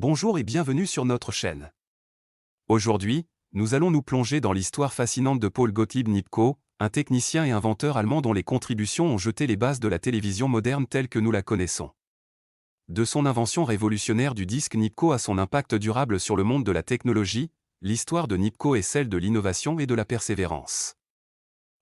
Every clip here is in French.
Bonjour et bienvenue sur notre chaîne. Aujourd'hui, nous allons nous plonger dans l'histoire fascinante de Paul Gottlieb Nipkow, un technicien et inventeur allemand dont les contributions ont jeté les bases de la télévision moderne telle que nous la connaissons. De son invention révolutionnaire du disque Nipkow à son impact durable sur le monde de la technologie, l'histoire de Nipkow est celle de l'innovation et de la persévérance.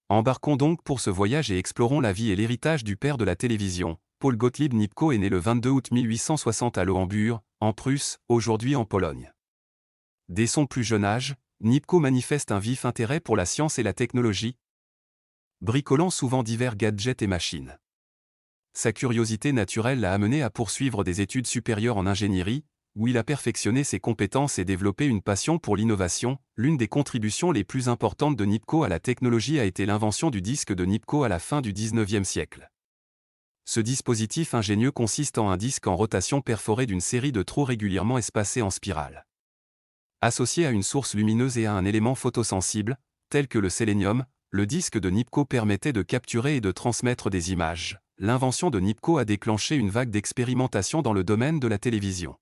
Embarquons donc pour ce voyage et explorons la vie et l'héritage du père de la télévision. Paul Gottlieb Nipkow est né le 22 août 1860 à Lauenburg, en Prusse, aujourd'hui en Pologne. Dès son plus jeune âge, Nipkow manifeste un vif intérêt pour la science et la technologie, bricolant souvent divers gadgets et machines. Sa curiosité naturelle l'a amené à poursuivre des études supérieures en ingénierie, où il a perfectionné ses compétences et développé une passion pour l'innovation. L'une des contributions les plus importantes de Nipkow à la technologie a été l'invention du disque de Nipkow à la fin du XIXe siècle. Ce dispositif ingénieux consiste en un disque en rotation perforé d'une série de trous régulièrement espacés en spirale. Associé à une source lumineuse et à un élément photosensible, tel que le sélénium, le disque de Nipkow permettait de capturer et de transmettre des images. L'invention de Nipkow a déclenché une vague d'expérimentation dans le domaine de la télévision.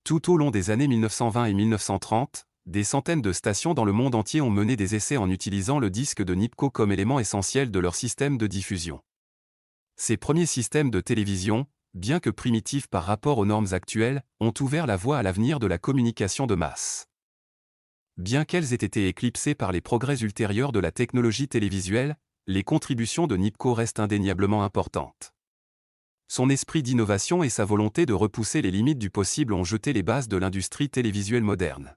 Tout au long des années 1920 et 1930, des centaines de stations dans le monde entier ont mené des essais en utilisant le disque de Nipkow comme élément essentiel de leur système de diffusion. Ces premiers systèmes de télévision, bien que primitifs par rapport aux normes actuelles, ont ouvert la voie à l'avenir de la communication de masse. Bien qu'elles aient été éclipsées par les progrès ultérieurs de la technologie télévisuelle, les contributions de Nipkow restent indéniablement importantes. Son esprit d'innovation et sa volonté de repousser les limites du possible ont jeté les bases de l'industrie télévisuelle moderne.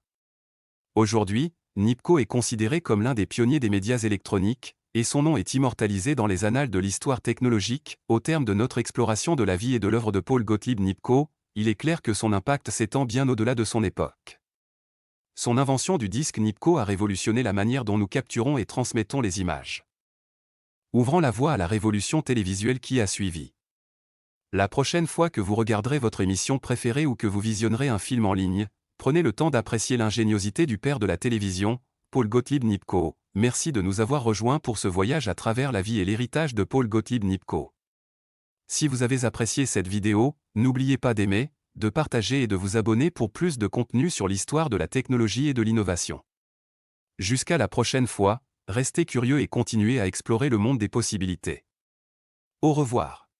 Aujourd'hui, Nipkow est considéré comme l'un des pionniers des médias électroniques, et son nom est immortalisé dans les annales de l'histoire technologique. Au terme de notre exploration de la vie et de l'œuvre de Paul Gottlieb Nipkow, il est clair que son impact s'étend bien au-delà de son époque. Son invention du disque Nipkow a révolutionné la manière dont nous capturons et transmettons les images, ouvrant la voie à la révolution télévisuelle qui a suivi. La prochaine fois que vous regarderez votre émission préférée ou que vous visionnerez un film en ligne, prenez le temps d'apprécier l'ingéniosité du père de la télévision, Paul Gottlieb Nipkow. Merci de nous avoir rejoints pour ce voyage à travers la vie et l'héritage de Paul Gottlieb Nipkow. Si vous avez apprécié cette vidéo, n'oubliez pas d'aimer, de partager et de vous abonner pour plus de contenu sur l'histoire de la technologie et de l'innovation. Jusqu'à la prochaine fois, restez curieux et continuez à explorer le monde des possibilités. Au revoir.